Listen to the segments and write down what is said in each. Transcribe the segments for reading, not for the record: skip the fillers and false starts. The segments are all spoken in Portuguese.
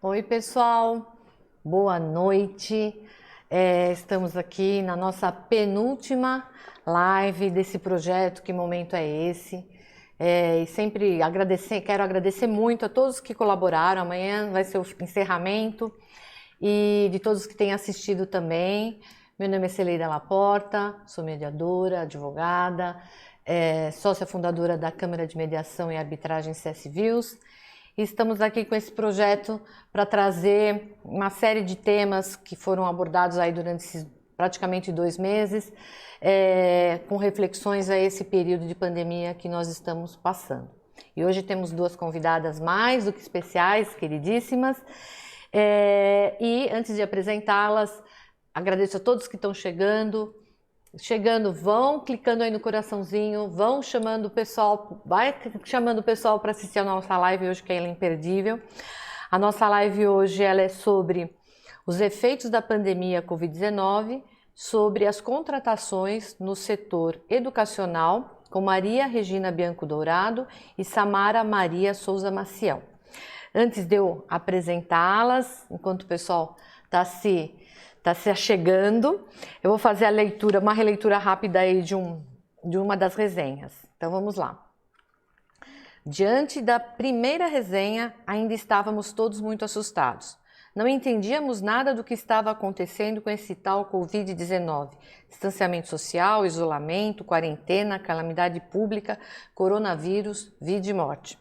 Oi, pessoal, boa noite. Estamos aqui na nossa penúltima live desse projeto. Que momento é esse? E sempre quero agradecer muito a todos que colaboraram. Amanhã vai ser o encerramento e de todos que têm assistido também. Meu nome é Celeida Laporta, sou mediadora, advogada, sócia fundadora da Câmara de Mediação e Arbitragem CS Views. E estamos aqui com esse projeto para trazer uma série de temas que foram abordados aí durante esses praticamente 2 meses, com reflexões a esse período de pandemia que nós estamos passando. E hoje temos 2 convidadas mais do que especiais, queridíssimas. E antes de apresentá-las, agradeço a todos que estão chegando, vão clicando aí no coraçãozinho, vão chamando o pessoal, vai chamando o pessoal para assistir a nossa live hoje, que ela é imperdível. A nossa live hoje ela é sobre os efeitos da pandemia Covid-19, sobre as contratações no setor educacional, com Maria Regina Bianco Dourado e Samara Maria Souza Maciel. Antes de eu apresentá-las, enquanto o pessoal está se achegando, eu vou fazer uma releitura rápida aí de uma das resenhas. Então vamos lá. Diante da primeira resenha, ainda estávamos todos muito assustados. Não entendíamos nada do que estava acontecendo com esse tal Covid-19. Distanciamento social, isolamento, quarentena, calamidade pública, coronavírus, vida e morte.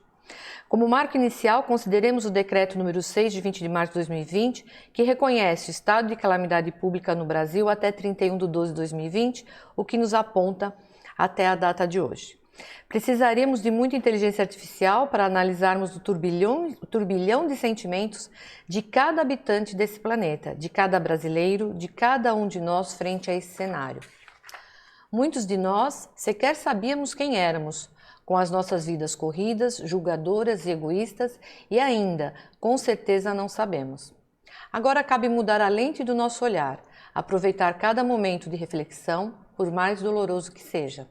Como marco inicial, consideremos o decreto número 6 de 20 de março de 2020, que reconhece o estado de calamidade pública no Brasil até 31/12/2020, o que nos aponta até a data de hoje. Precisaríamos de muita inteligência artificial para analisarmos o turbilhão de sentimentos de cada habitante desse planeta, de cada brasileiro, de cada um de nós frente a esse cenário. Muitos de nós sequer sabíamos quem éramos, com as nossas vidas corridas, julgadoras e egoístas, e ainda, com certeza, não sabemos. Agora cabe mudar a lente do nosso olhar, aproveitar cada momento de reflexão, por mais doloroso que seja.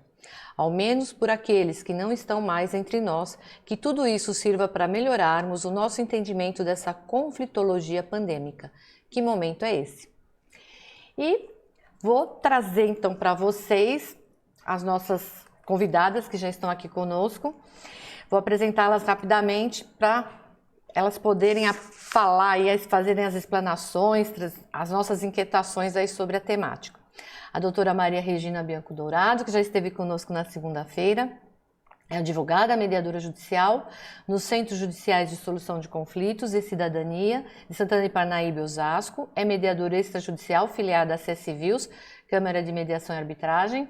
Ao menos por aqueles que não estão mais entre nós, que tudo isso sirva para melhorarmos o nosso entendimento dessa conflitologia pandêmica. Que momento é esse? E vou trazer então para vocês as nossas convidadas que já estão aqui conosco. Vou apresentá-las rapidamente para elas poderem falar e fazerem as explanações, as nossas inquietações aí sobre a temática. A doutora Maria Regina Bianco Dourado, que já esteve conosco na segunda-feira, é advogada, mediadora judicial nos Centros Judiciais de Solução de Conflitos e Cidadania de Santana de Parnaíba e Osasco, é mediadora extrajudicial filiada à CS Views, Câmara de Mediação e Arbitragem.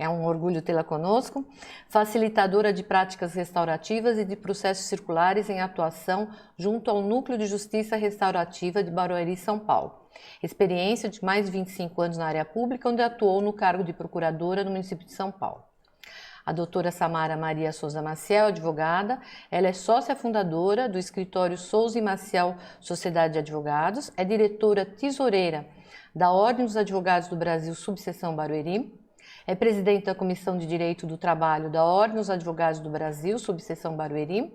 É um orgulho tê-la conosco. Facilitadora de práticas restaurativas e de processos circulares em atuação junto ao Núcleo de Justiça Restaurativa de Barueri, São Paulo. Experiência de mais de 25 anos na área pública, onde atuou no cargo de procuradora no município de São Paulo. A doutora Samara Maria Souza Maciel, advogada, ela é sócia fundadora do escritório Souza e Maciel Sociedade de Advogados, é diretora tesoureira da Ordem dos Advogados do Brasil, subseção Barueri, é presidente da Comissão de Direito do Trabalho da Ordem dos Advogados do Brasil, subseção Barueri.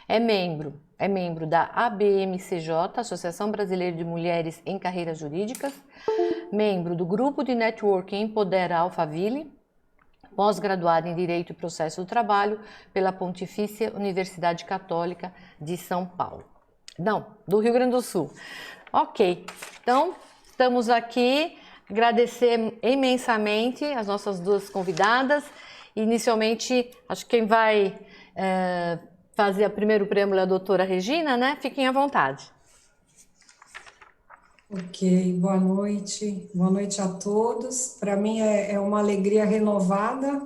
É membro da ABMCJ, Associação Brasileira de Mulheres em Carreiras Jurídicas. Membro do Grupo de Networking Empodera Alphaville. Pós-graduada em Direito e Processo do Trabalho pela Pontifícia Universidade Católica de São Paulo. Não, do Rio Grande do Sul. Ok, então estamos aqui. Agradecer imensamente as nossas 2 convidadas. Inicialmente, acho que quem vai fazer o primeiro preâmbulo é a doutora Regina, né? Fiquem à vontade. Ok, boa noite a todos. Para mim é uma alegria renovada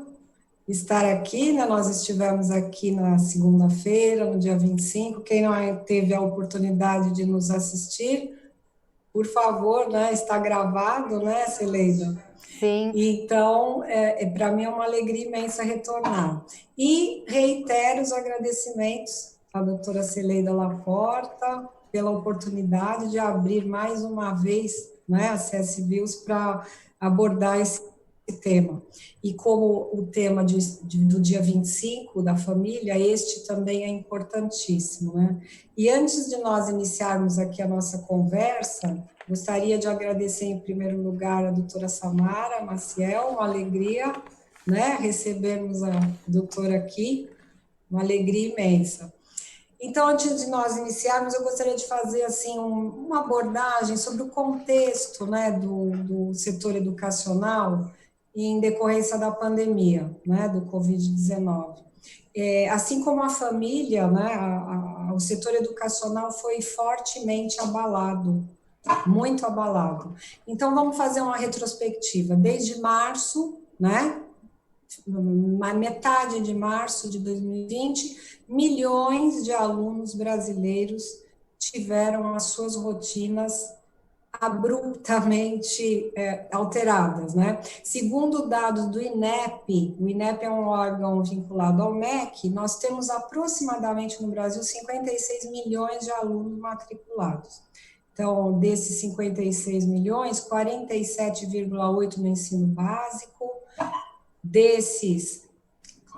estar aqui, né? Nós estivemos aqui na segunda-feira, no dia 25. Quem não teve a oportunidade de nos assistir, por favor, né? Está gravado, né, Celeida? Sim. Então, para mim é uma alegria imensa retornar. E reitero os agradecimentos à doutora Celeida Laporta pela oportunidade de abrir mais uma vez, né, a CS Views para abordar esse tema. E como o tema do dia 25 da família, este também é importantíssimo, né? E antes de nós iniciarmos aqui a nossa conversa, gostaria de agradecer em primeiro lugar a doutora Samara Maciel, uma alegria, né, recebermos a doutora aqui, uma alegria imensa. Então, antes de nós iniciarmos, eu gostaria de fazer assim uma abordagem sobre o contexto, né, do setor educacional em decorrência da pandemia, né, do Covid-19. Assim como a família, né, o setor educacional foi fortemente abalado, muito abalado. Então, vamos fazer uma retrospectiva. Desde março, né, na metade de março de 2020, milhões de alunos brasileiros tiveram as suas rotinas abruptamente alteradas, né? Segundo dados do INEP, o INEP é um órgão vinculado ao MEC, nós temos aproximadamente no Brasil 56 milhões de alunos matriculados. Então, desses 56 milhões, 47,8 no ensino básico, desses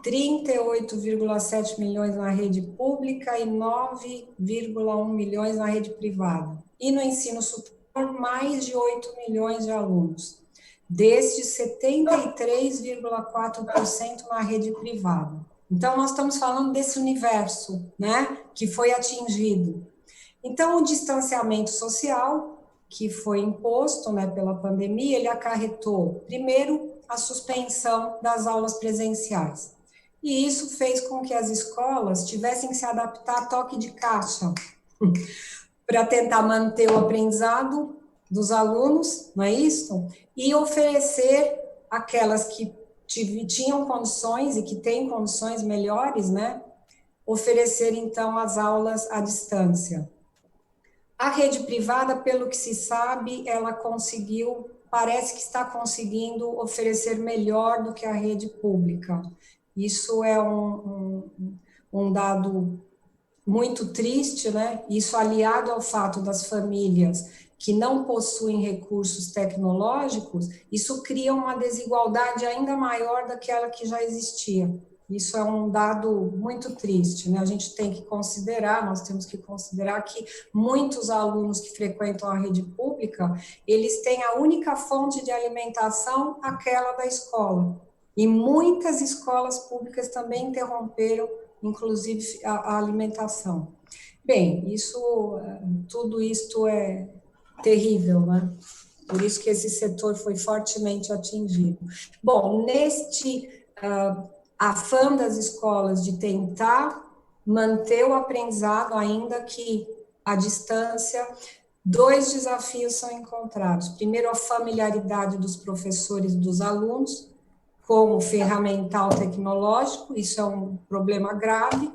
38,7 milhões na rede pública e 9,1 milhões na rede privada. E no ensino superior, mais de 8 milhões de alunos. Destes, 73,4% na rede privada. Então, nós estamos falando desse universo, né, que foi atingido. Então, o distanciamento social que foi imposto, né, pela pandemia, ele acarretou, primeiro, a suspensão das aulas presenciais. E isso fez com que as escolas tivessem que se adaptar a toque de caixa para tentar manter o aprendizado dos alunos, não é isso? E oferecer aquelas que tinham condições e que têm condições melhores, né? Oferecer, então, as aulas à distância. A rede privada, pelo que se sabe, ela conseguiu, parece que está conseguindo oferecer melhor do que a rede pública. Isso é um dado muito triste, né? Isso aliado ao fato das famílias que não possuem recursos tecnológicos, isso cria uma desigualdade ainda maior daquela que já existia. Isso é um dado muito triste, né? A gente tem que considerar, nós temos que considerar que muitos alunos que frequentam a rede pública, eles têm a única fonte de alimentação, aquela da escola. E muitas escolas públicas também interromperam, inclusive, a alimentação. Bem, tudo isto é terrível, né? Por isso que esse setor foi fortemente atingido. Bom, neste afã das escolas de tentar manter o aprendizado, ainda que à distância, dois desafios são encontrados. Primeiro, a familiaridade dos professores e dos alunos com o ferramental tecnológico, isso é um problema grave.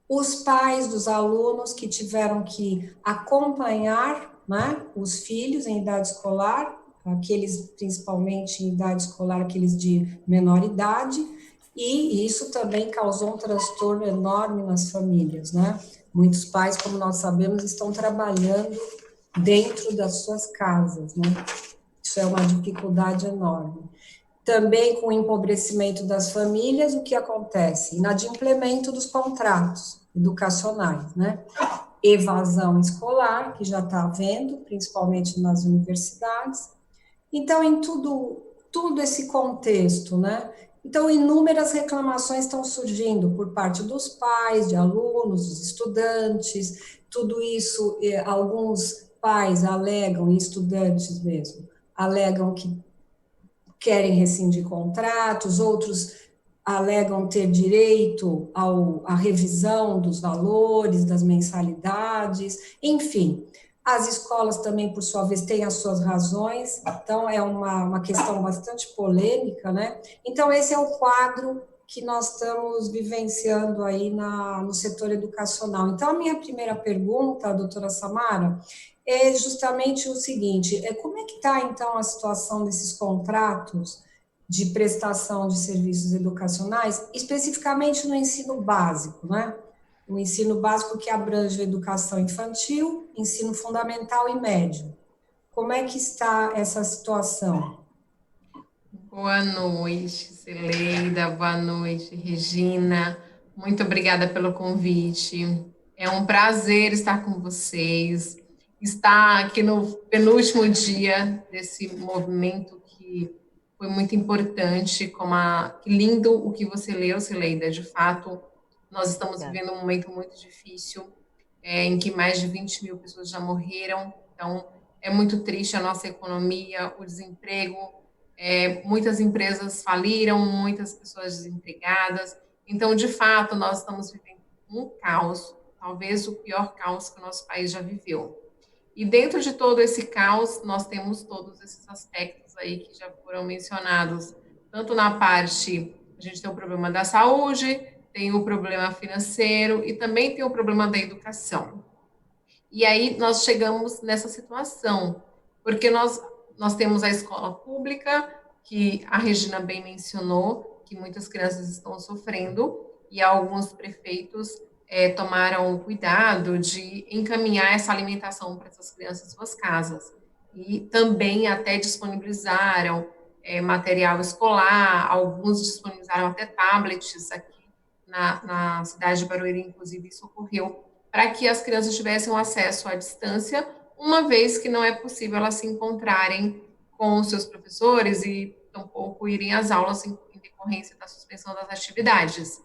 Os pais dos alunos que tiveram que acompanhar, né, os filhos em idade escolar, aqueles principalmente em idade escolar, aqueles de menor idade, e isso também causou um transtorno enorme nas famílias, né? Muitos pais, como nós sabemos, estão trabalhando dentro das suas casas, né? Isso é uma dificuldade enorme. Também com o empobrecimento das famílias, o que acontece? Inadimplemento dos contratos educacionais, né? Evasão escolar, que já está havendo, principalmente nas universidades. Então, em tudo esse contexto, né? Então, inúmeras reclamações estão surgindo por parte dos pais, de alunos, dos estudantes, tudo isso, alguns pais alegam, e estudantes mesmo, alegam que querem rescindir contratos, outros alegam ter direito à revisão dos valores, das mensalidades, enfim. As escolas também, por sua vez, têm as suas razões, então é uma questão bastante polêmica, né? Então, esse é o quadro que nós estamos vivenciando aí no setor educacional. Então, a minha primeira pergunta, doutora Samara, é justamente o seguinte, como é que está, então, a situação desses contratos de prestação de serviços educacionais, especificamente no ensino básico, né? O ensino básico que abrange a educação infantil, ensino fundamental e médio. Como é que está essa situação? Boa noite, Celeida. Boa noite, Regina. Muito obrigada pelo convite. É um prazer estar com vocês, estar aqui no penúltimo dia desse movimento que foi muito importante. Que lindo o que você leu, Celeida. De fato, nós estamos Obrigada. vivendo um momento muito difícil, em que mais de 20 mil pessoas já morreram. Então, é muito triste a nossa economia, o desemprego. Muitas empresas faliram, muitas pessoas desempregadas. Então, de fato, nós estamos vivendo um caos, talvez o pior caos que o nosso país já viveu. E dentro de todo esse caos, nós temos todos esses aspectos aí que já foram mencionados, tanto na parte, a gente tem o problema da saúde, tem o problema financeiro e também tem o problema da educação. E aí nós chegamos nessa situação, porque nós temos a escola pública, que a Regina bem mencionou, que muitas crianças estão sofrendo, e alguns prefeitos tomaram o cuidado de encaminhar essa alimentação para essas crianças em suas casas. E também até disponibilizaram material escolar, alguns disponibilizaram até tablets aqui na cidade de Barueri, inclusive isso ocorreu para que as crianças tivessem um acesso à distância, uma vez que não é possível elas se encontrarem com os seus professores e tampouco irem às aulas em decorrência da suspensão das atividades.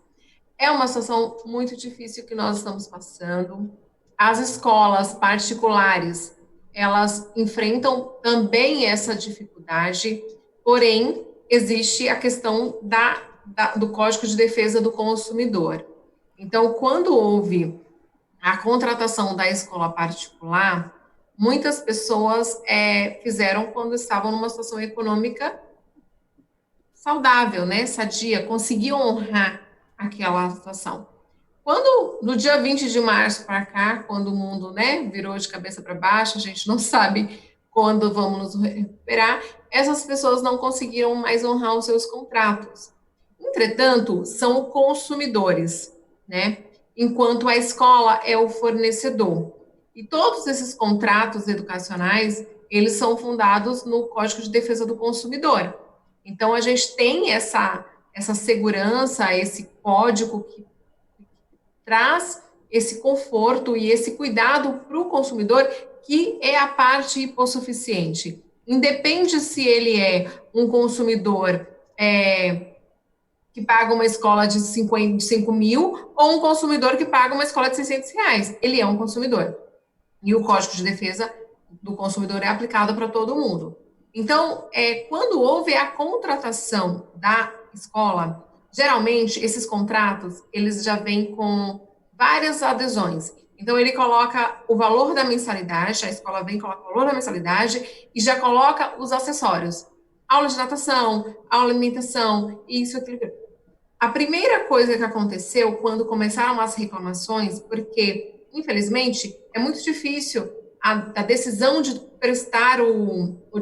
É uma situação muito difícil que nós estamos passando. As escolas particulares, elas enfrentam também essa dificuldade, porém, existe a questão do Código de Defesa do Consumidor. Então, quando houve a contratação da escola particular, muitas pessoas fizeram quando estavam numa situação econômica saudável, né, sadia, conseguiam honrar aquela situação. Quando, no dia 20 de março para cá, quando o mundo, né, virou de cabeça para baixo, a gente não sabe quando vamos nos recuperar, essas pessoas não conseguiram mais honrar os seus contratos. Entretanto, são consumidores, né? Enquanto a escola é o fornecedor. E todos esses contratos educacionais, eles são fundados no Código de Defesa do Consumidor. Então, a gente tem essa segurança, esse código que traz esse conforto e esse cuidado para o consumidor, que é a parte hipossuficiente. Independe se ele é um consumidor que paga uma escola de 5 mil ou um consumidor que paga uma escola de R$ 600. Ele é um consumidor. E o Código de Defesa do Consumidor é aplicado para todo mundo. Então, quando houve a contratação da escola, geralmente esses contratos, eles já vêm com várias adesões. Então, ele coloca o valor da mensalidade, a escola vem, coloca o valor da mensalidade e já coloca os acessórios. Aula de natação, aula de alimentação, isso, aquilo. A primeira coisa que aconteceu quando começaram as reclamações, porque, infelizmente, é muito difícil a decisão de prestar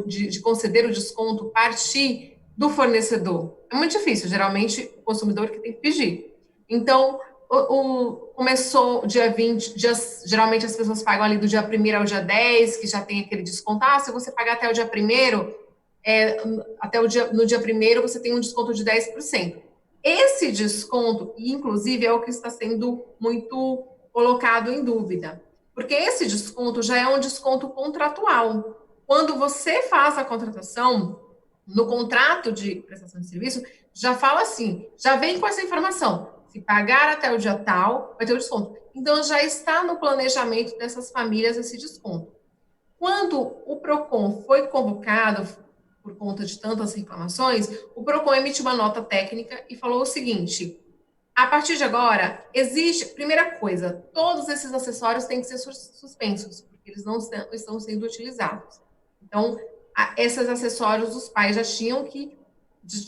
de conceder o desconto partir do fornecedor. É muito difícil, geralmente o consumidor que tem que pedir. Então, começou dia 20, geralmente as pessoas pagam ali do dia 1º ao dia 10, que já tem aquele desconto. Se você pagar até o dia 1º, no dia 1º você tem um desconto de 10%. Esse desconto, inclusive, é o que está sendo muito colocado em dúvida, porque esse desconto já é um desconto contratual. Quando você faz a contratação, no contrato de prestação de serviço, já fala assim, já vem com essa informação, se pagar até o dia tal, vai ter o desconto. Então, já está no planejamento dessas famílias esse desconto. Quando o PROCON foi convocado, por conta de tantas reclamações, o PROCON emitiu uma nota técnica e falou o seguinte: a partir de agora, primeira coisa, todos esses acessórios têm que ser suspensos, porque eles não estão sendo utilizados. Então, esses acessórios os pais já tinham que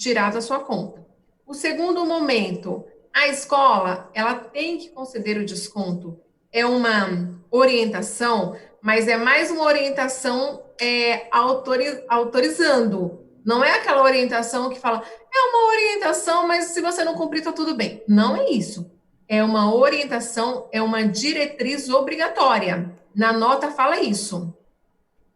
tirar da sua conta. O segundo momento, a escola, ela tem que conceder o desconto. É uma orientação, mas é mais uma orientação autorizando. Não é aquela orientação que fala, é uma orientação, mas se você não cumprir, tá tudo bem. Não é isso. É uma orientação, é uma diretriz obrigatória. Na nota fala isso.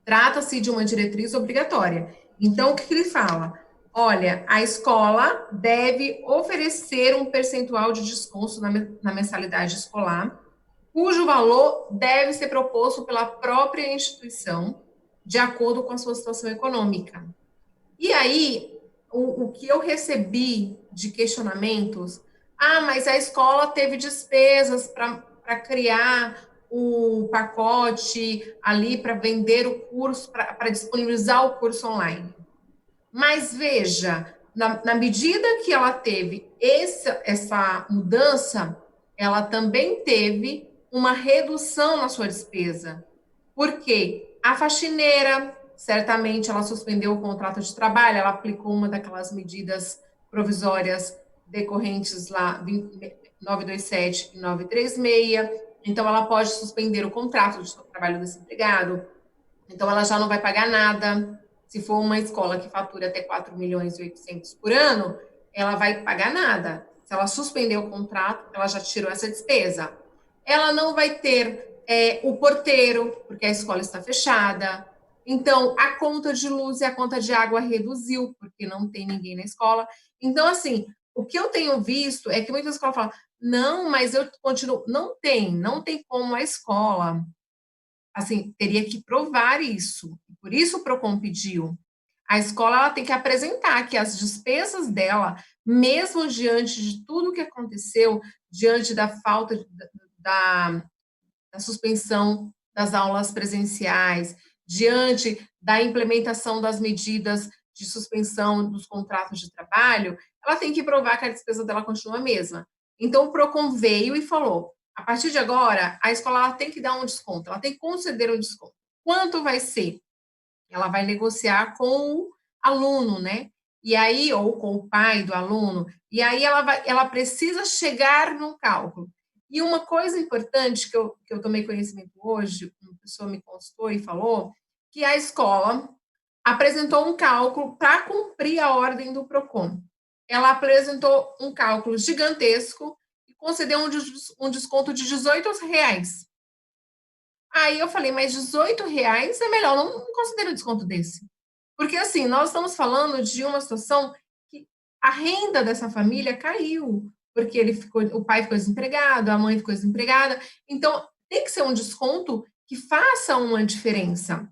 Trata-se de uma diretriz obrigatória. Então, o que ele fala? olha, a escola deve oferecer um percentual de desconto na mensalidade escolar, cujo valor deve ser proposto pela própria instituição, de acordo com a sua situação econômica. E aí, o que eu recebi de questionamentos, mas a escola teve despesas para criar o pacote ali, para vender o curso, para disponibilizar o curso online. Mas veja, na medida que ela teve essa mudança, ela também teve uma redução na sua despesa. Por quê? A faxineira, certamente, ela suspendeu o contrato de trabalho, ela aplicou uma daquelas medidas provisórias decorrentes lá, 927 e 936, então ela pode suspender o contrato de trabalho desse empregado, então ela já não vai pagar nada. Se for uma escola que fatura até 4 milhões e 800 por ano, ela vai pagar nada. Se ela suspender o contrato, ela já tirou essa despesa. Ela não vai ter o porteiro, porque a escola está fechada. Então, a conta de luz e a conta de água reduziu, porque não tem ninguém na escola. Então, assim, o que eu tenho visto é que muitas escolas falam, não, mas eu continuo. Não tem como a escola, assim, teria que provar isso. Por isso o PROCON pediu. A escola ela tem que apresentar que as despesas dela, mesmo diante de tudo que aconteceu, diante da falta da, da suspensão das aulas presenciais, diante da implementação das medidas de suspensão dos contratos de trabalho, ela tem que provar que a despesa dela continua a mesma. Então, o PROCON veio e falou, a partir de agora, a escola ela tem que dar um desconto, ela tem que conceder um desconto. Quanto vai ser? Ela vai negociar com o aluno, né? E aí, ou com o pai do aluno, e aí ela precisa chegar num cálculo. E uma coisa importante que eu tomei conhecimento hoje, uma pessoa me consultou e falou, que a escola apresentou um cálculo para cumprir a ordem do PROCON. Ela apresentou um cálculo gigantesco e concedeu um desconto de R$ 18. Aí eu falei, mas R$ 18 é melhor, não considero um desconto desse. Porque, assim, nós estamos falando de uma situação que a renda dessa família caiu, porque o pai ficou desempregado, a mãe ficou desempregada. Então, tem que ser um desconto que faça uma diferença.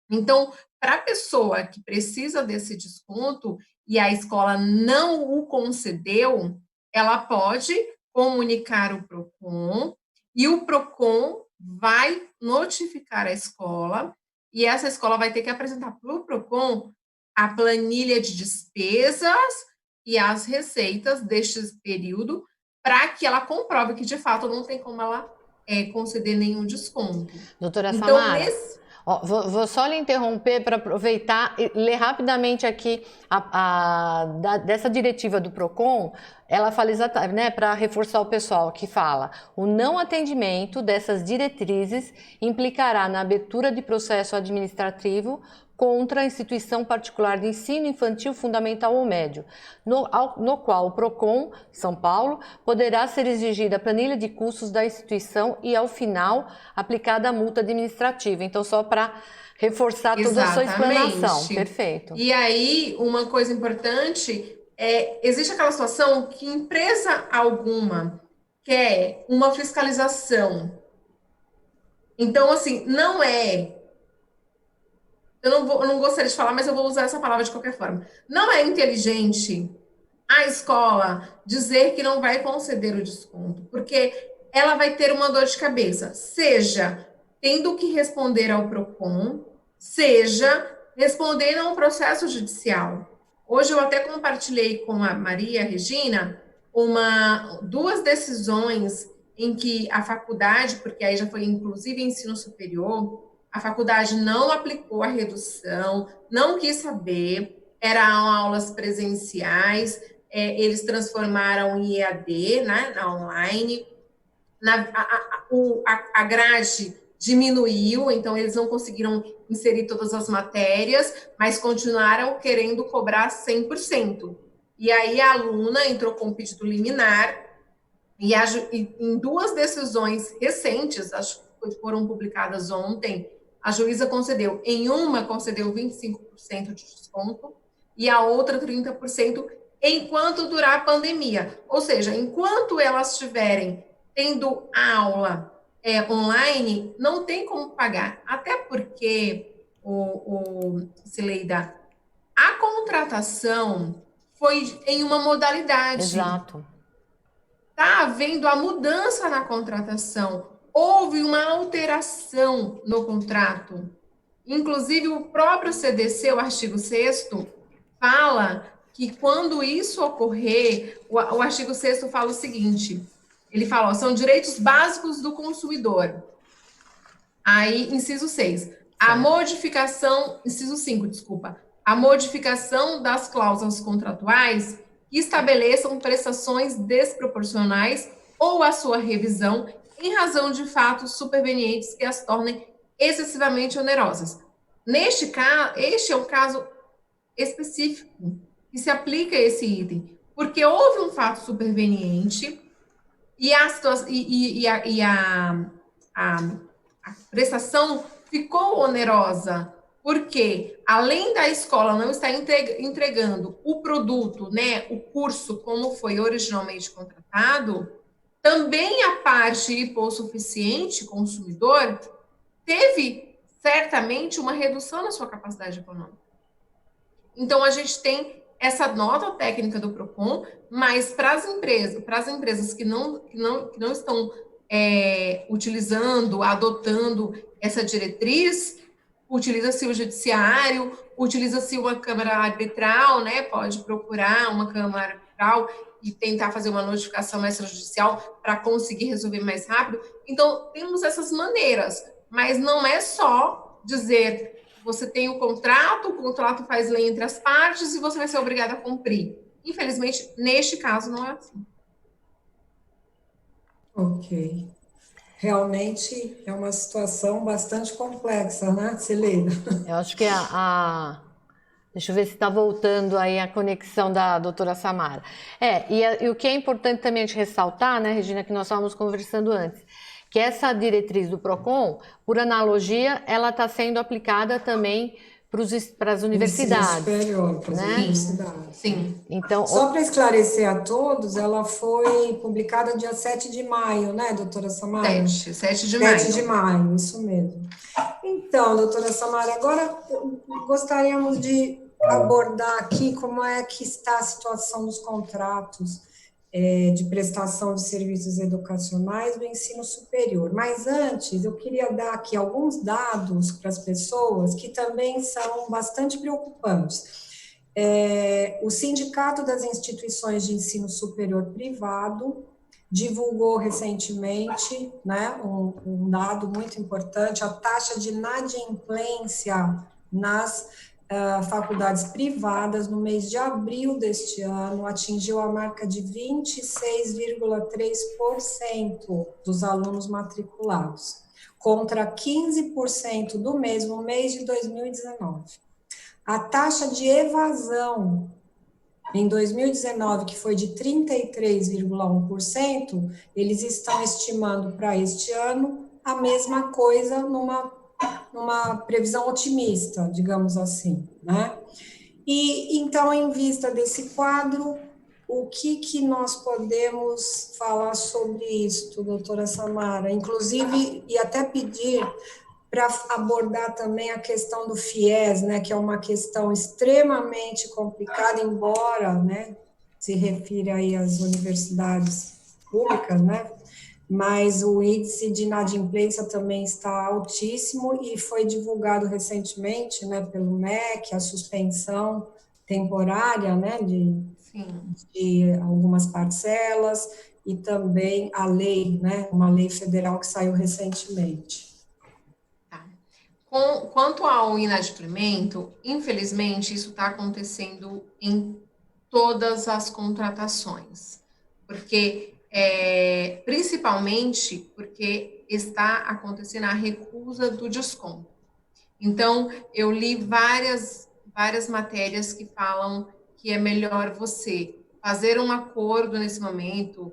Então, para a pessoa que precisa desse desconto e a escola não o concedeu, ela pode comunicar o PROCON e o PROCON vai notificar a escola e essa escola vai ter que apresentar para o PROCON a planilha de despesas e as receitas deste período para que ela comprove que, de fato, não tem como ela conceder nenhum desconto. Doutora Então, Samara, vou só lhe interromper para aproveitar e ler rapidamente aqui dessa diretiva do PROCON. Ela fala exatamente, né, para reforçar o pessoal, que fala: o não atendimento dessas diretrizes implicará na abertura de processo administrativo contra a instituição particular de ensino infantil fundamental ou médio, no qual o PROCON São Paulo poderá ser exigida a planilha de custos da instituição e, ao final, aplicada a multa administrativa. Então, só para reforçar toda a sua explanação. Perfeito. E aí, uma coisa importante existe aquela situação que empresa alguma quer uma fiscalização. Então, assim, não é... Eu não gostaria de falar, mas eu vou usar essa palavra de qualquer forma. Não é inteligente a escola dizer que não vai conceder o desconto, porque ela vai ter uma dor de cabeça, seja tendo que responder ao PROCON, seja respondendo a um processo judicial. Hoje eu até compartilhei com a Maria Regina duas decisões em que a faculdade, porque aí já foi inclusive ensino superior, a faculdade não aplicou a redução, não quis saber, eram aulas presenciais, eles transformaram em EAD, né, na online, a grade diminuiu, então eles não conseguiram inserir todas as matérias, mas continuaram querendo cobrar 100%. E aí a aluna entrou com um pedido liminar, e em duas decisões recentes, acho que foram publicadas ontem, a juíza concedeu. Em uma, concedeu 25% de desconto, e a outra 30% enquanto durar a pandemia. Ou seja, enquanto elas estiverem tendo aula online, não tem como pagar. Até porque, Cileida, a contratação foi em uma modalidade. Exato. Está havendo a mudança na contratação. Houve uma alteração no contrato. Inclusive, o próprio CDC, o artigo 6º, fala que quando isso ocorrer, o artigo 6º fala o seguinte, ele fala, ó, são direitos básicos do consumidor. Aí, inciso 6, a modificação, inciso 5, desculpa, a modificação das cláusulas contratuais que estabeleçam prestações desproporcionais ou a sua revisão em razão de fatos supervenientes que as tornem excessivamente onerosas. Neste caso, este é o caso específico que se aplica a esse item, porque houve um fato superveniente e a prestação ficou onerosa, porque além da escola não estar entregando o produto, né, o curso como foi originalmente contratado, também a parte hipossuficiente consumidor teve certamente uma redução na sua capacidade econômica. Então a gente tem essa nota técnica do Procon, mas para as empresas que não estão utilizando, adotando essa diretriz, utiliza-se o judiciário, utiliza-se uma câmara arbitral, né? Pode procurar uma câmara arbitral e tentar fazer uma notificação extrajudicial para conseguir resolver mais rápido. Então, temos essas maneiras, mas não é só dizer você tem o contrato faz lei entre as partes e você vai ser obrigado a cumprir. Infelizmente, neste caso, não é assim. Ok. Realmente é uma situação bastante complexa, né, Cileida? Eu acho que deixa eu ver se está voltando aí a conexão da doutora Samara. E o que é importante também a gente ressaltar, né, Regina, que nós estávamos conversando antes, que essa diretriz do PROCON, por analogia, ela está sendo aplicada também para as universidades. Superior, para as universidades. Sim. Então, só para esclarecer a todos, ela foi publicada dia 7 de maio, né, doutora Samara? 7 de maio. 7 de maio, isso mesmo. Então, doutora Samara, agora gostaríamos de abordar aqui como é que está a situação dos contratos de prestação de serviços educacionais do ensino superior. Mas antes, eu queria dar aqui alguns dados para as pessoas que também são bastante preocupantes. O Sindicato das Instituições de Ensino Superior Privado divulgou recentemente, né, um dado muito importante, a taxa de inadimplência nas faculdades privadas no mês de abril deste ano atingiu a marca de 26,3% dos alunos matriculados, contra 15% do mesmo mês de 2019. A taxa de evasão em 2019, que foi de 33,1%, eles estão estimando para este ano a mesma coisa numa previsão otimista, digamos assim, né? E então, em vista desse quadro, o que nós podemos falar sobre isso, doutora Samara? Inclusive, e até pedir para abordar também a questão do FIES, né, que é uma questão extremamente complicada, embora, né, se refira aí às universidades públicas, né, mas o índice de inadimplência também está altíssimo e foi divulgado recentemente, né, pelo MEC, a suspensão temporária, né, de algumas parcelas e também a lei, né, uma lei federal que saiu recentemente. Quanto ao inadimplemento, infelizmente, isso está acontecendo em todas as contratações, porque, principalmente porque está acontecendo a recusa do desconto. Então, eu li várias matérias que falam que é melhor você fazer um acordo nesse momento,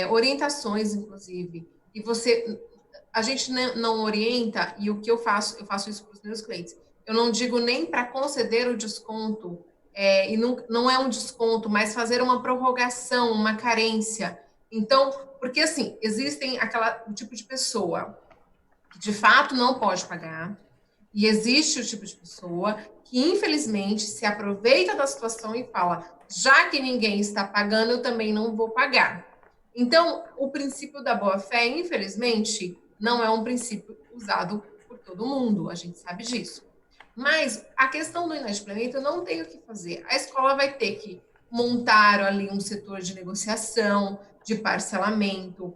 orientações, inclusive, e a gente não orienta, e o que eu faço isso para os meus clientes. Eu não digo nem para conceder o desconto e não é um desconto, mas fazer uma prorrogação, uma carência. Então, porque assim, existem o tipo de pessoa que de fato não pode pagar, e existe o tipo de pessoa que, infelizmente, se aproveita da situação e fala, já que ninguém está pagando, eu também não vou pagar. Então, o princípio da boa-fé, infelizmente, não é um princípio usado por todo mundo, a gente sabe disso. Mas a questão do inadimplemento não tem o que fazer. A escola vai ter que montar ali um setor de negociação, de parcelamento.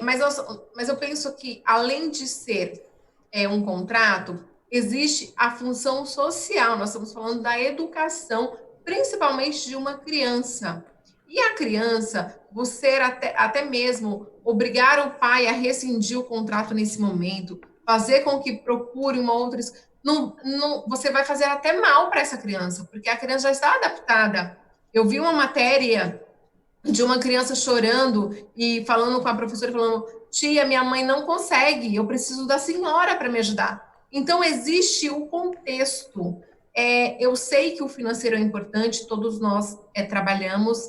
Mas eu penso que, além de ser um contrato, existe a função social. Nós estamos falando da educação, principalmente de uma criança. E a criança, você até mesmo obrigar o pai a rescindir o contrato nesse momento, fazer com que procure uma outra. Você vai fazer até mal para essa criança, porque a criança já está adaptada. Eu vi uma matéria de uma criança chorando e falando com a professora, falando, tia, minha mãe não consegue, eu preciso da senhora para me ajudar. Então, existe o contexto. Eu sei que o financeiro é importante, todos nós trabalhamos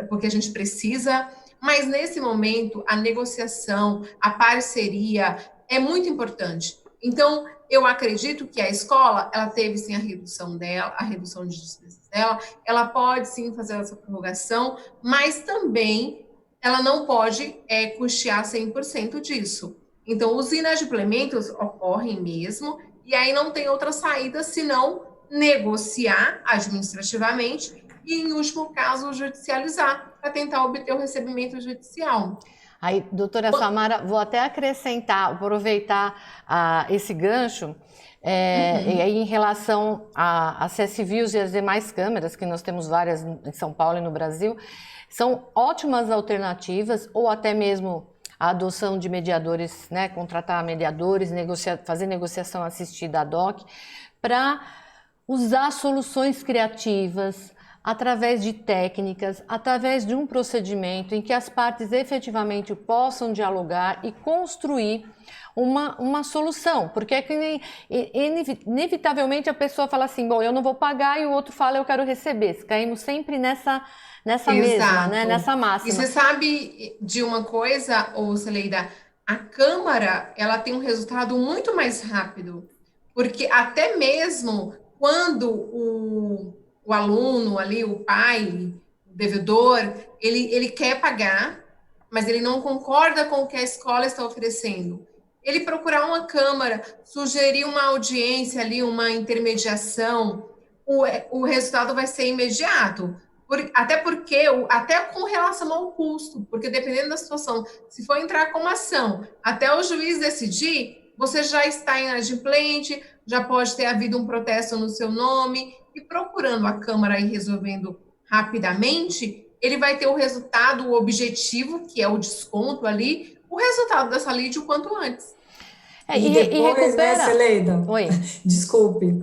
porque a gente precisa, mas nesse momento, a negociação, a parceria é muito importante. Então, eu acredito que a escola, ela teve sim a redução dela, a redução de despesas dela, ela pode sim fazer essa prorrogação, mas também ela não pode custear 100% disso. Então, os inadimplementos ocorrem mesmo, e aí não tem outra saída senão negociar administrativamente e, em último caso, judicializar, para tentar obter o recebimento judicial. Aí, doutora Samara, vou até acrescentar, aproveitar esse gancho, e aí em relação a CSViews e as demais câmeras, que nós temos várias em São Paulo e no Brasil, são ótimas alternativas, ou até mesmo a adoção de mediadores, né, contratar mediadores, fazer negociação assistida ad hoc, para usar soluções criativas, através de técnicas, através de um procedimento em que as partes efetivamente possam dialogar e construir uma solução, porque é que inevitavelmente a pessoa fala assim, bom, eu não vou pagar, e o outro fala, eu quero receber. Caímos sempre nessa mesma, né, nessa máxima. E você sabe de uma coisa, Celeida, a Câmara, ela tem um resultado muito mais rápido, porque até mesmo quando o aluno ali, o pai, o devedor, ele quer pagar, mas ele não concorda com o que a escola está oferecendo. Ele procurar uma câmara, sugerir uma audiência ali, uma intermediação, o resultado vai ser imediato. Até com relação ao custo, porque dependendo da situação, se for entrar como ação, até o juiz decidir, você já está inadimplente, já pode ter havido um protesto no seu nome, e procurando a Câmara e resolvendo rapidamente, ele vai ter o resultado, o objetivo, que é o desconto ali, o resultado dessa lide o quanto antes. E depois, né, Celeida? Oi. Desculpe.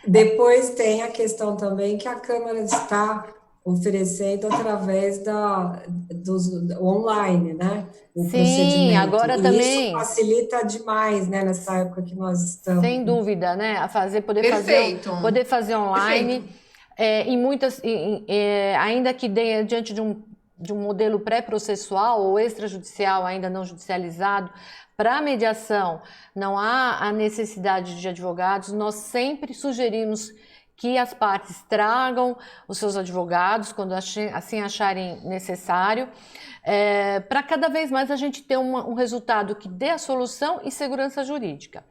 Depois tem a questão também que a Câmara está oferecendo através do online, né? Sim, agora e também. Isso facilita demais, né, nessa época que nós estamos. Sem dúvida, né? Poder fazer online. Ainda que diante de um modelo pré-processual ou extrajudicial ainda não judicializado, para a mediação não há a necessidade de advogados, nós sempre sugerimos que as partes tragam os seus advogados quando assim acharem necessário, para cada vez mais a gente ter um resultado que dê a solução e segurança jurídica.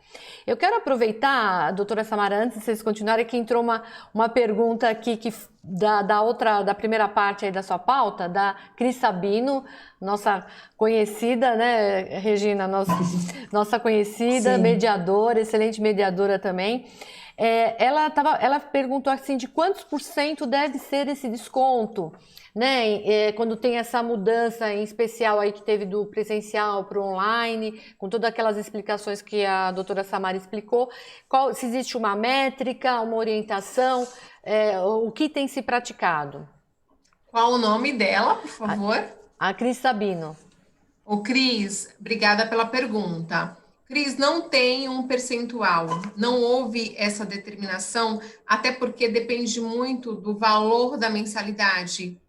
Eu quero aproveitar, doutora Samara, antes de vocês continuarem, que entrou uma pergunta aqui da primeira parte aí da sua pauta, da Cris Sabino, nossa conhecida, né, Regina, nossa conhecida, Sim. Mediadora, excelente mediadora também. Ela perguntou assim, de quantos % deve ser esse desconto, né? Quando tem essa mudança, em especial aí que teve do presencial para o online, com todas aquelas explicações que a doutora Samara explicou, se existe uma métrica, uma orientação, o que tem se praticado? Qual o nome dela, por favor? A Cris Sabino. Cris, obrigada pela pergunta. Cris, não tem um percentual, não houve essa determinação, até porque depende muito do valor da mensalidade,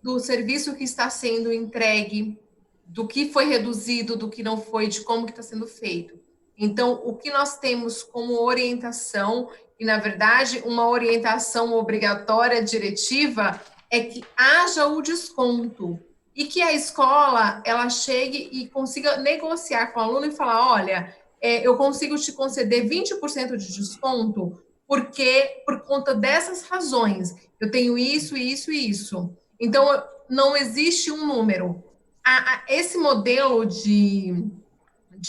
do serviço que está sendo entregue, do que foi reduzido, do que não foi, de como que está sendo feito. Então, o que nós temos como orientação, e na verdade uma orientação obrigatória diretiva, é que haja o desconto e que a escola ela chegue e consiga negociar com o aluno e falar, olha, eu consigo te conceder 20% de desconto porque por conta dessas razões eu tenho isso, isso e isso. Então, não existe um número. Esse modelo de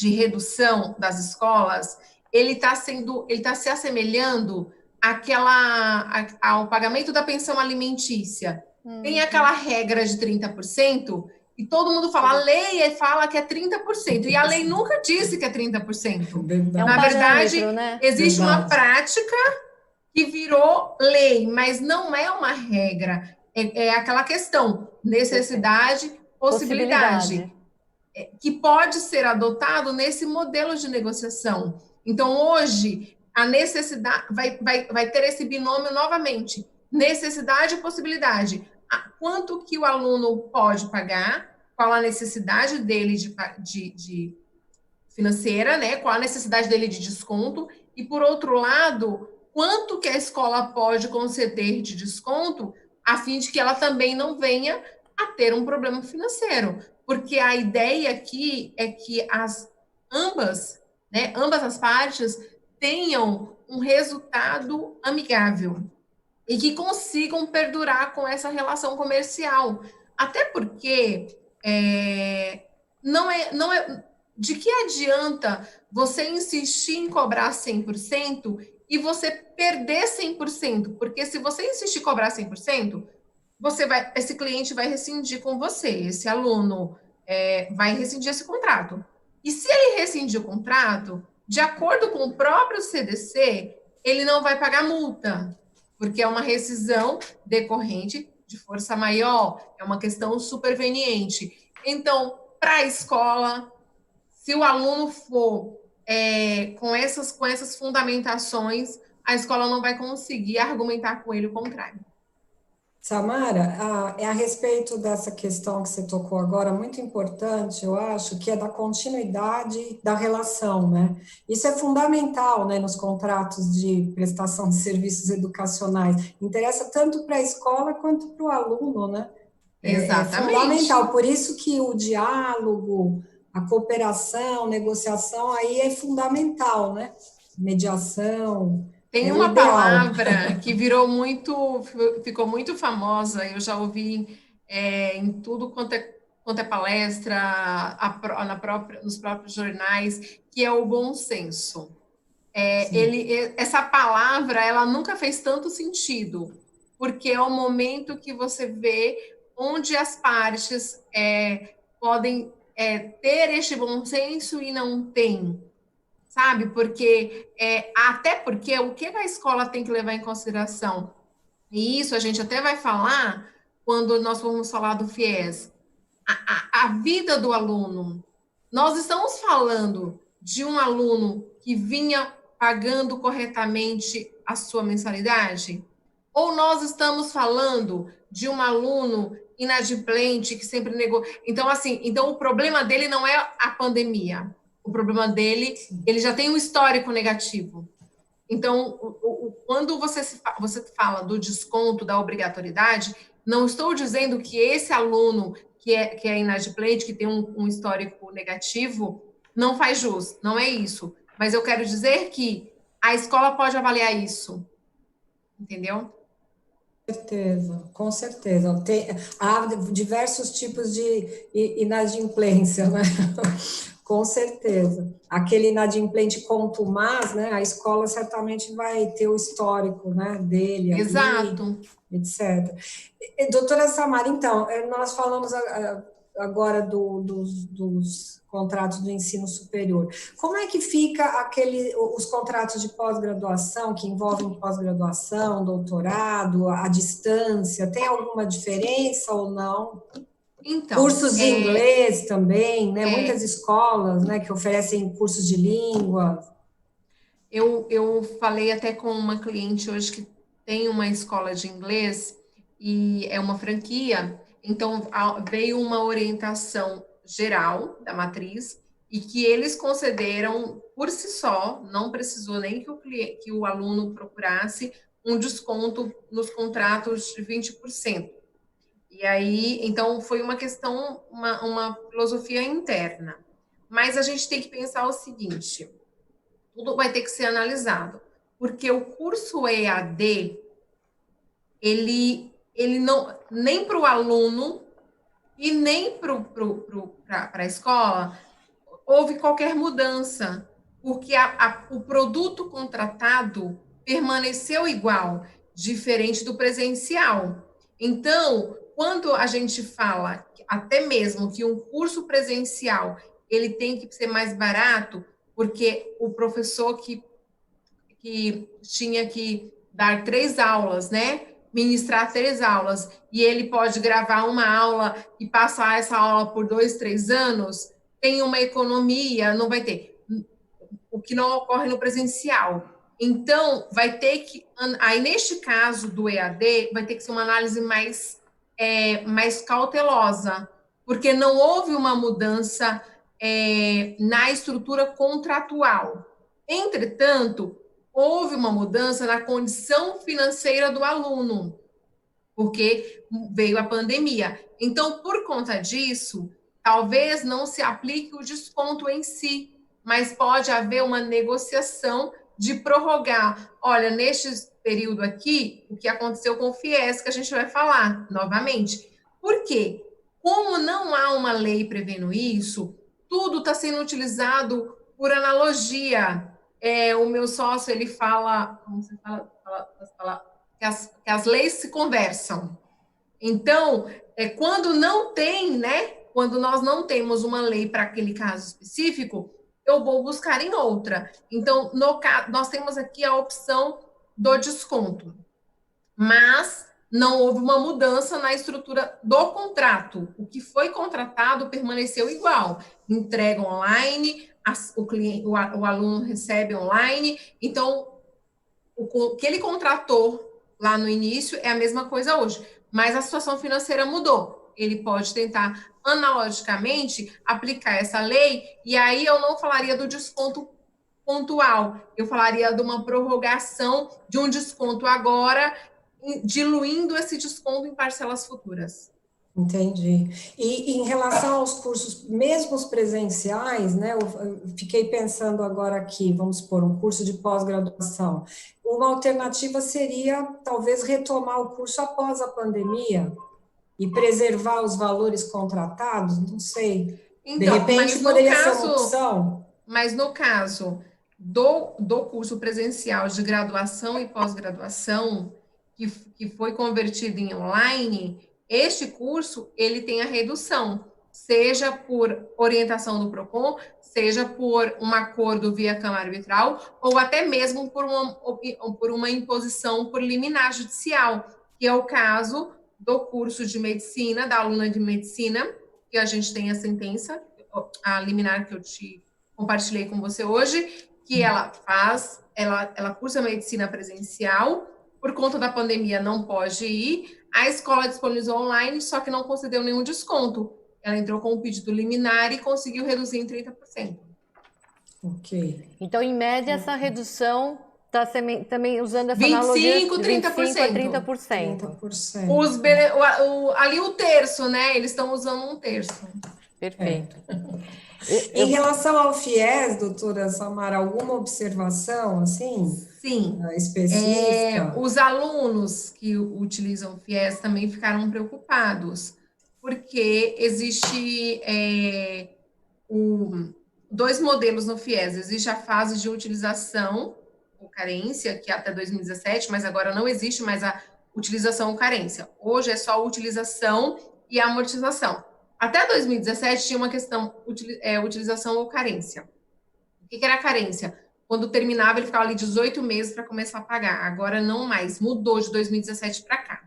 redução das escolas, ele está se assemelhando ao pagamento da pensão alimentícia. Tem aquela regra de 30%, e todo mundo fala, a lei fala que é 30%, e a lei nunca disse que é 30%. É um Na verdade, parâmetro, né? existe uma prática que virou lei, mas não é uma regra. É aquela questão, necessidade, possibilidade, que pode ser adotado nesse modelo de negociação. Então, hoje, a necessidade vai ter esse binômio novamente, necessidade e possibilidade. Quanto que o aluno pode pagar, qual a necessidade dele de financeira, né? Qual a necessidade dele de desconto, e, por outro lado, quanto que a escola pode conceder de desconto, a fim de que ela também não venha a ter um problema financeiro. Porque a ideia aqui é que ambas as partes tenham um resultado amigável e que consigam perdurar com essa relação comercial. Até porque não é de que adianta você insistir em cobrar 100% e você perder 100%? Porque se você insistir em cobrar 100%, esse cliente vai rescindir com você, esse aluno vai rescindir esse contrato. E se ele rescindir o contrato, de acordo com o próprio CDC, ele não vai pagar multa, porque é uma rescisão decorrente de força maior, é uma questão superveniente. Então, para a escola, se o aluno for com essas fundamentações, a escola não vai conseguir argumentar com ele o contrário. Samara, é a respeito dessa questão que você tocou agora, muito importante, eu acho, que é da continuidade da relação, né? Isso é fundamental, né, nos contratos de prestação de serviços educacionais. Interessa tanto para a escola quanto para o aluno, né? Exatamente. É fundamental, por isso que o diálogo, a cooperação, negociação, aí é fundamental, né? Mediação. Tem uma palavra que ficou muito famosa, eu já ouvi em tudo quanto é palestra, nos próprios jornais, que é o bom senso. Essa palavra, ela nunca fez tanto sentido, porque é o momento que você vê onde as partes podem ter este bom senso e não têm. Sabe? Até porque o que a escola tem que levar em consideração, e isso a gente até vai falar quando nós formos falar do FIES, a vida do aluno. Nós estamos falando de um aluno que vinha pagando corretamente a sua mensalidade? Ou nós estamos falando de um aluno inadimplente que sempre negou? Então, assim, o problema dele não é a pandemia. O problema dele, ele já tem um histórico negativo. Então, quando você fala do desconto, da obrigatoriedade, não estou dizendo que esse aluno que é inadimplente, que tem um histórico negativo, não faz jus, não é isso. Mas eu quero dizer que a escola pode avaliar isso, entendeu? Com certeza. Há diversos tipos de inadimplência, né? Com certeza. Aquele inadimplente contumaz, né? A escola certamente vai ter o histórico, né, dele, Exato. Ali, etc. Doutora Samara, então, nós falamos agora dos contratos do ensino superior. Como é que fica os contratos de pós-graduação, que envolvem pós-graduação, doutorado, à distância? Tem alguma diferença ou não? Então, Cursos de inglês também, né? Muitas escolas, né, que oferecem cursos de língua. eu falei até com uma cliente hoje que tem uma escola de inglês e é uma franquia, então veio uma orientação geral da matriz e que eles concederam por si só, não precisou nem que o aluno procurasse um desconto nos contratos de 20%. E aí, então, foi uma questão, uma filosofia interna. Mas a gente tem que pensar o seguinte: tudo vai ter que ser analisado, porque o curso EAD, ele não, nem para o aluno e nem para a escola, houve qualquer mudança, porque o produto contratado permaneceu igual, diferente do presencial. Então, quando a gente fala até mesmo que um curso presencial ele tem que ser mais barato, porque o professor que tinha que dar 3 aulas, né? Ministrar 3 aulas, e ele pode gravar uma aula e passar essa aula por 2, 3 anos, tem uma economia, não vai ter. O que não ocorre no presencial. Então, vai ter que. Aí, neste caso do EAD, vai ter que ser uma análise mais cautelosa, porque não houve uma mudança na estrutura contratual. Entretanto, houve uma mudança na condição financeira do aluno, porque veio a pandemia. Então, por conta disso, talvez não se aplique o desconto em si, mas pode haver uma negociação de prorrogar. Olha, neste período aqui, o que aconteceu com o FIES, que a gente vai falar novamente. Por quê? Como não há uma lei prevendo isso, tudo está sendo utilizado por analogia. O meu sócio, ele fala, como você fala que as leis se conversam. Então, quando não tem, né? Quando nós não temos uma lei para aquele caso específico, eu vou buscar em outra. Então, nós temos aqui a opção do desconto, mas não houve uma mudança na estrutura do contrato. O que foi contratado permaneceu igual. Entrega online, o aluno recebe online. Então, o que ele contratou lá no início é a mesma coisa hoje, mas a situação financeira mudou. Ele pode tentar analogicamente aplicar essa lei, e aí eu não falaria do desconto pontual, eu falaria de uma prorrogação de um desconto agora, diluindo esse desconto em parcelas futuras. Entendi. E em relação aos cursos, mesmo os presenciais, né? Eu fiquei pensando agora aqui, vamos supor, um curso de pós-graduação. Uma alternativa seria talvez retomar o curso após a pandemia e preservar os valores contratados, não sei. Então, de repente poderia ser uma opção. Mas no caso do curso presencial de graduação e pós-graduação, que foi convertido em online, este curso ele tem a redução, seja por orientação do PROCON, seja por um acordo via Câmara Arbitral, ou até mesmo por uma imposição por liminar judicial, que é o caso do curso de medicina, da aluna de medicina, que a gente tem a sentença, a liminar que eu te compartilhei com você hoje, que ela cursa medicina presencial, por conta da pandemia não pode ir, a escola disponibilizou online, só que não concedeu nenhum desconto. Ela entrou com um pedido liminar e conseguiu reduzir em 30%. Ok. Então, em média, essa redução está também usando essa analogia de 25% a 30%. 30%. Ali o terço, né? Eles estão usando um terço. Perfeito. Em relação ao FIES, doutora Samara, alguma observação, assim? Sim. Específica? Os alunos que utilizam o FIES também ficaram preocupados, porque existe dois modelos no FIES. Existe a fase de utilização ou carência, que é até 2017, mas agora não existe mais a utilização ou carência. Hoje é só utilização e amortização. Até 2017 tinha uma questão, utilização ou carência. O que era carência? Quando terminava, ele ficava ali 18 meses para começar a pagar. Agora não mais, mudou de 2017 para cá.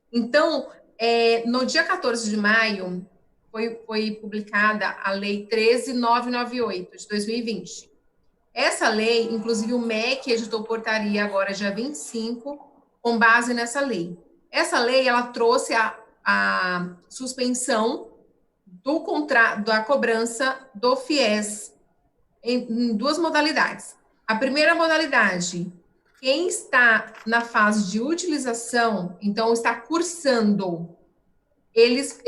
Então, no dia 14 de maio, foi publicada a Lei 13.998, de 2020. Essa lei, inclusive o MEC editou portaria agora, dia 25, com base nessa lei. Essa lei, ela trouxe a suspensão do contrato, da cobrança do FIES em duas modalidades. A primeira modalidade, quem está na fase de utilização, então está cursando, eles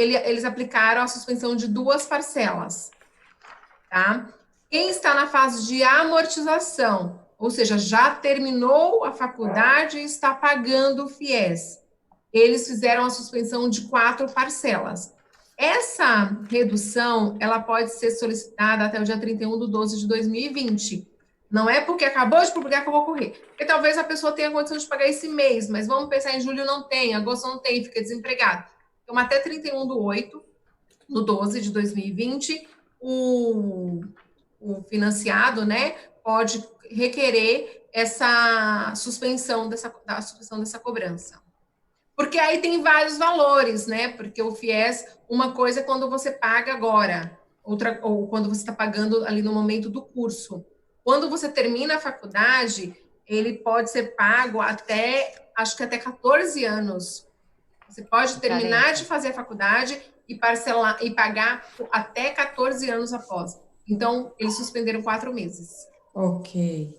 aplicaram a suspensão de 2 parcelas, tá? Quem está na fase de amortização, ou seja, já terminou a faculdade e está pagando o FIES, eles fizeram a suspensão de 4 parcelas. Essa redução, ela pode ser solicitada até o dia 31/12/2020. Não é porque acabou de publicar que eu vou correr. Porque talvez a pessoa tenha condição de pagar esse mês, mas vamos pensar em julho não tem, agosto não tem, fica desempregado. Então, até 31/8/2020, o financiado, né, pode requerer essa suspensão dessa cobrança. Porque aí tem vários valores, né? Porque o FIES, uma coisa é quando você paga agora, outra, ou quando você está pagando ali no momento do curso. Quando você termina a faculdade, ele pode ser pago até, acho que até 14 anos. Você pode terminar de fazer a faculdade e parcelar e pagar até 14 anos após. Então, eles suspenderam 4 meses. Ok.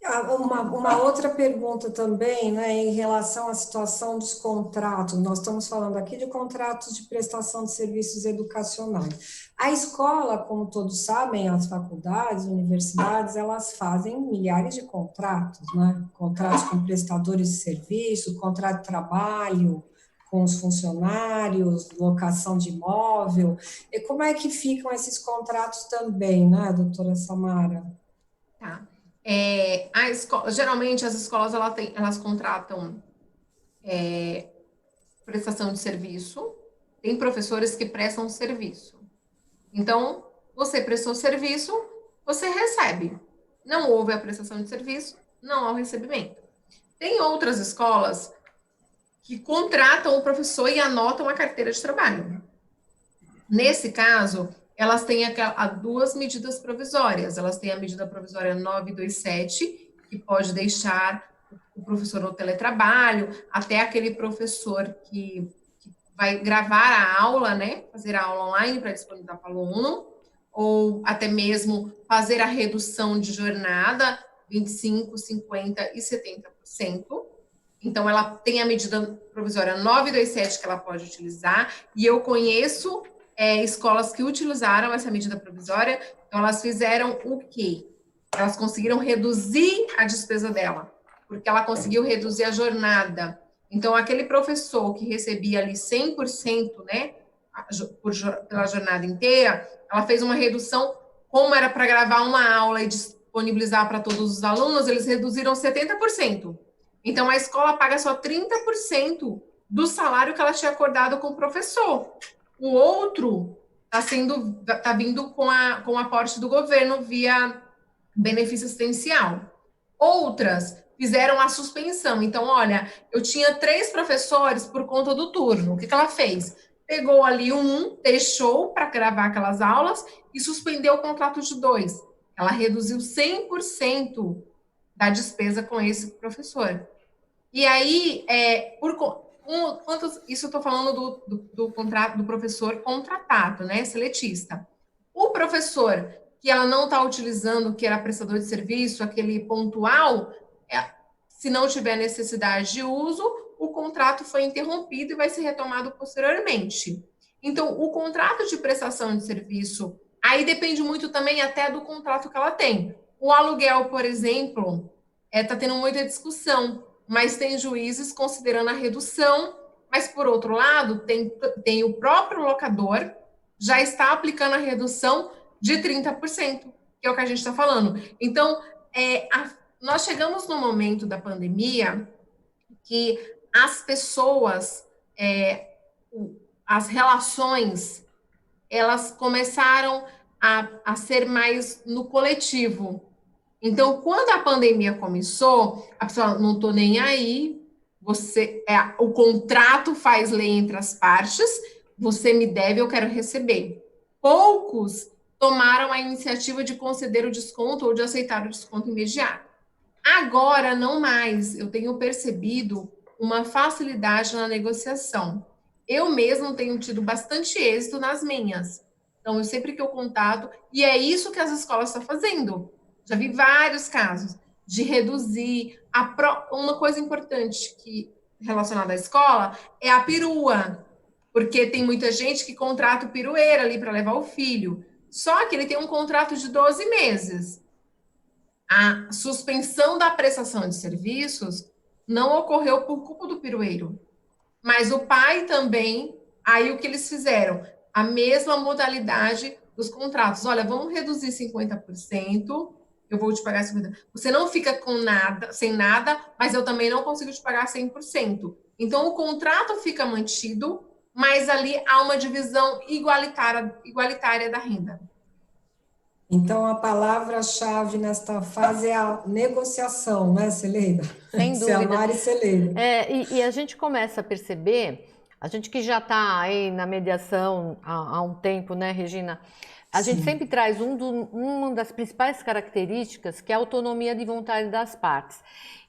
Uma outra pergunta também, né, em relação à situação dos contratos. Nós estamos falando aqui de contratos de prestação de serviços educacionais. A escola, como todos sabem, as faculdades, universidades, elas fazem milhares de contratos, né? Contratos com prestadores de serviço, contrato de trabalho com os funcionários, locação de imóvel. E como é que ficam esses contratos também, né, doutora Samara? Tá. Geralmente as escolas elas contratam prestação de serviço, tem professores que prestam serviço. Então, você prestou serviço, você recebe. Não houve a prestação de serviço, não há o recebimento. Tem outras escolas que contratam o professor e anotam a carteira de trabalho. Nesse caso, elas têm duas medidas provisórias. Elas têm a medida provisória 927, que pode deixar o professor no teletrabalho, até aquele professor que vai gravar a aula, né? Fazer a aula online para disponibilizar para o aluno, ou até mesmo fazer a redução de jornada, 25%, 50% e 70%. Então, ela tem a medida provisória 927 que ela pode utilizar, e eu conheço escolas que utilizaram essa medida provisória. Então, elas fizeram o quê? Elas conseguiram reduzir a despesa dela, porque ela conseguiu reduzir a jornada. Então, aquele professor que recebia ali 100%, né, pela jornada inteira, ela fez uma redução, como era para gravar uma aula e disponibilizar para todos os alunos, eles reduziram 70%. Então, a escola paga só 30% do salário que ela tinha acordado com o professor. O outro está vindo com o aporte do governo via benefício assistencial. Outras fizeram a suspensão. Então, olha, eu tinha 3 professores por conta do turno. O que ela fez? Pegou ali deixou para gravar aquelas aulas e suspendeu o contrato de 2. Ela reduziu 100% da despesa com esse professor. E aí, isso eu estou falando do contrato do professor contratado, né, seletista. O professor que ela não está utilizando, que era prestador de serviço, aquele pontual, se não tiver necessidade de uso, o contrato foi interrompido e vai ser retomado posteriormente. Então, o contrato de prestação de serviço, aí depende muito também até do contrato que ela tem. O aluguel, por exemplo, está tendo muita discussão, mas tem juízes considerando a redução, mas, por outro lado, tem o próprio locador já está aplicando a redução de 30%, que é o que a gente está falando. Então, nós chegamos no momento da pandemia que as pessoas, as relações, elas começaram a ser mais no coletivo. Então, quando a pandemia começou, a pessoa não estou nem aí, o contrato faz lei entre as partes, você me deve, eu quero receber. Poucos tomaram a iniciativa de conceder o desconto ou de aceitar o desconto imediato. Agora, não mais. Eu tenho percebido uma facilidade na negociação. Eu mesmo tenho tido bastante êxito nas minhas. Então, eu sempre que eu contato, e é isso que as escolas estão fazendo. Já vi vários casos de reduzir. Uma coisa importante que relacionada à escola é a perua, porque tem muita gente que contrata o pirueiro ali para levar o filho. Só que ele tem um contrato de 12 meses. A suspensão da prestação de serviços não ocorreu por culpa do pirueiro, mas o pai também. Aí o que eles fizeram? A mesma modalidade dos contratos. Olha, vamos reduzir 50%, eu vou te pagar 50%. Você não fica com nada, sem nada, mas eu também não consigo te pagar 100%. Então o contrato fica mantido, mas ali há uma divisão igualitária da renda. Então, a palavra-chave nesta fase é a negociação, né, Celeida? Sem dúvida. Ciamara e Celeida. E a gente começa a perceber, a gente que já está aí na mediação há um tempo, né, Regina? A gente sempre traz uma das principais características, que é a autonomia de vontade das partes.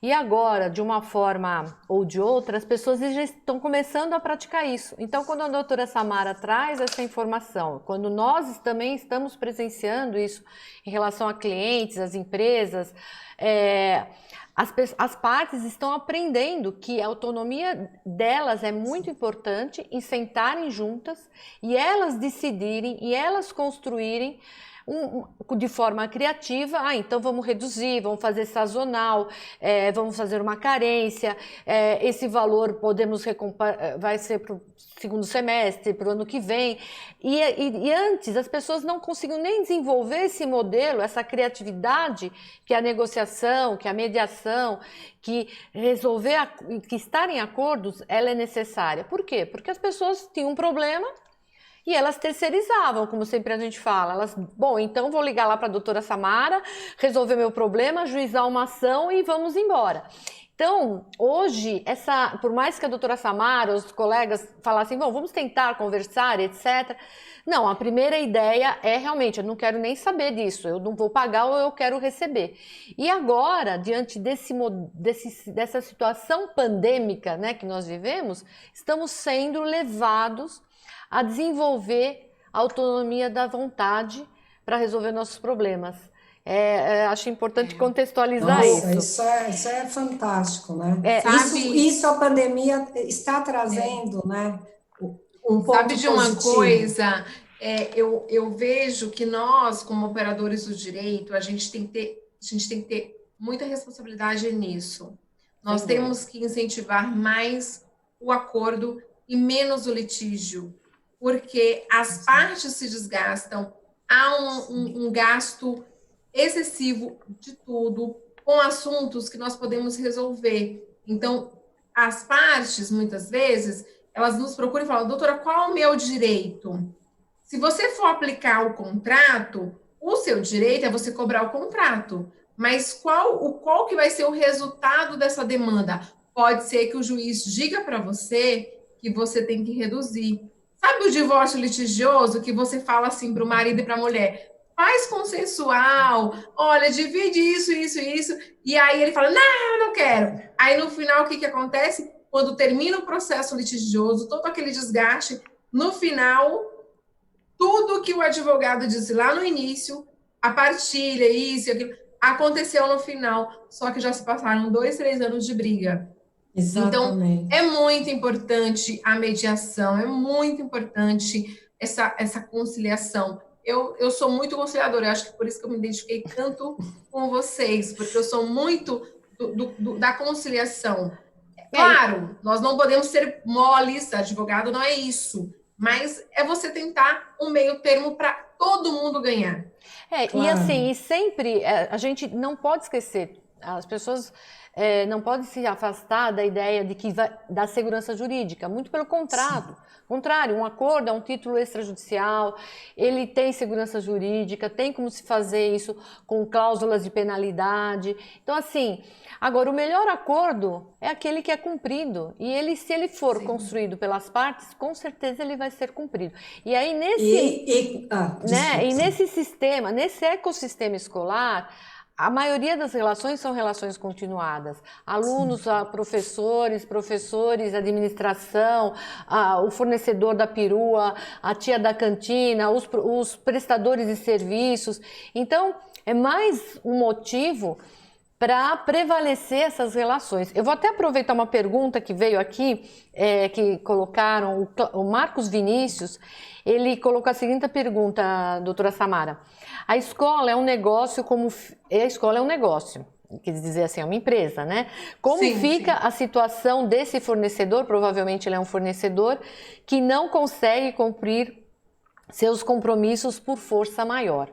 E agora, de uma forma ou de outra, as pessoas já estão começando a praticar isso. Então, quando a doutora Samara traz essa informação, quando nós também estamos presenciando isso em relação a clientes, as empresas, as partes estão aprendendo que a autonomia delas é muito importante em sentarem juntas e elas decidirem e elas construírem de forma criativa. Então vamos reduzir, vamos fazer sazonal, vamos fazer uma carência, esse valor vai ser para o segundo semestre, para o ano que vem. E antes as pessoas não conseguiam nem desenvolver esse modelo, essa criatividade, que a negociação, que a mediação, que que estar em acordos, ela é necessária. Por quê? Porque as pessoas tinham um problema e elas terceirizavam, como sempre a gente fala. Bom, então vou ligar lá para a doutora Samara, resolver meu problema, ajuizar uma ação e vamos embora. Então, hoje, por mais que a doutora Samara, os colegas falassem, bom, vamos tentar conversar, etc. Não, a primeira ideia é realmente, eu não quero nem saber disso, eu não vou pagar ou eu quero receber. E agora, diante dessa situação pandêmica, né, que nós vivemos, estamos sendo levados a desenvolver a autonomia da vontade para resolver nossos problemas. Acho importante contextualizar isso. Isso é fantástico, né? Isso a pandemia está trazendo, né? Um ponto Sabe de uma positivo. coisa? Eu vejo que nós, como operadores do direito, a gente tem que ter muita responsabilidade nisso. Nós temos que incentivar mais o acordo e menos o litígio, porque as partes se desgastam, há um gasto excessivo de tudo, com assuntos que nós podemos resolver. Então, as partes, muitas vezes, elas nos procuram e falam, doutora, qual é o meu direito? Se você for aplicar o contrato, o seu direito é você cobrar o contrato, mas qual que vai ser o resultado dessa demanda? Pode ser que o juiz diga para você que você tem que reduzir. Sabe o divórcio litigioso que você fala assim para o marido e para a mulher? Faz consensual, olha, divide isso, e aí ele fala, não, eu não quero. Aí no final, o que acontece? Quando termina o processo litigioso, todo aquele desgaste, no final, tudo que o advogado disse lá no início, a partilha, isso, aquilo, aconteceu no final, só que já se passaram 2, 3 anos de briga. Exatamente. Então, é muito importante a mediação, é muito importante essa conciliação. Eu sou muito conciliadora, eu acho que por isso que eu me identifiquei tanto com vocês, porque eu sou muito da conciliação. Claro, nós não podemos ser moles, advogado não é isso, mas é você tentar um meio termo para todo mundo ganhar. Claro. E assim, sempre a gente não pode esquecer, as pessoas não podem se afastar da ideia de que da segurança jurídica, muito pelo contrário, um acordo é um título extrajudicial, ele tem segurança jurídica, tem como se fazer isso com cláusulas de penalidade. Então, assim, agora o melhor acordo é aquele que é cumprido, e ele, se ele for construído pelas partes, com certeza ele vai ser cumprido. E aí nesse sistema, nesse ecossistema escolar, a maioria das relações são relações continuadas. Alunos, professores, administração, o fornecedor da perua, a tia da cantina, os prestadores de serviços. Então, é mais um motivo para prevalecer essas relações. Eu vou até aproveitar uma pergunta que veio aqui, que colocaram, o Marcos Vinícius, ele colocou a seguinte pergunta, doutora Samara: a escola é um negócio a escola é um negócio, quer dizer assim, é uma empresa, né? Como fica a situação desse fornecedor, provavelmente ele é um fornecedor, que não consegue cumprir seus compromissos por força maior?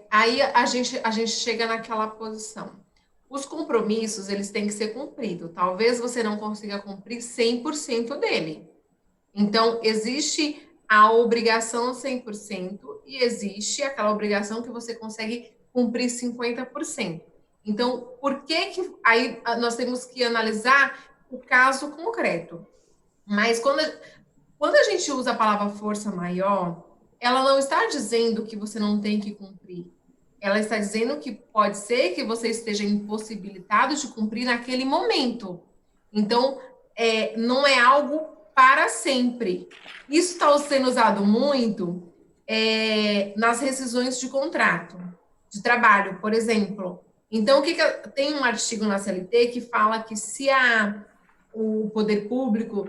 Aí a gente chega naquela posição. Os compromissos, eles têm que ser cumpridos. Talvez você não consiga cumprir 100% dele. Então, existe a obrigação 100% e existe aquela obrigação que você consegue cumprir 50%. Então, por que aí nós temos que analisar o caso concreto? Mas quando a gente usa a palavra força maior, ela não está dizendo que você não tem que cumprir. Ela está dizendo que pode ser que você esteja impossibilitado de cumprir naquele momento. Então, não é algo para sempre. Isso está sendo usado muito nas rescisões de contrato de trabalho, por exemplo. Então, tem um artigo na CLT que fala que se o poder público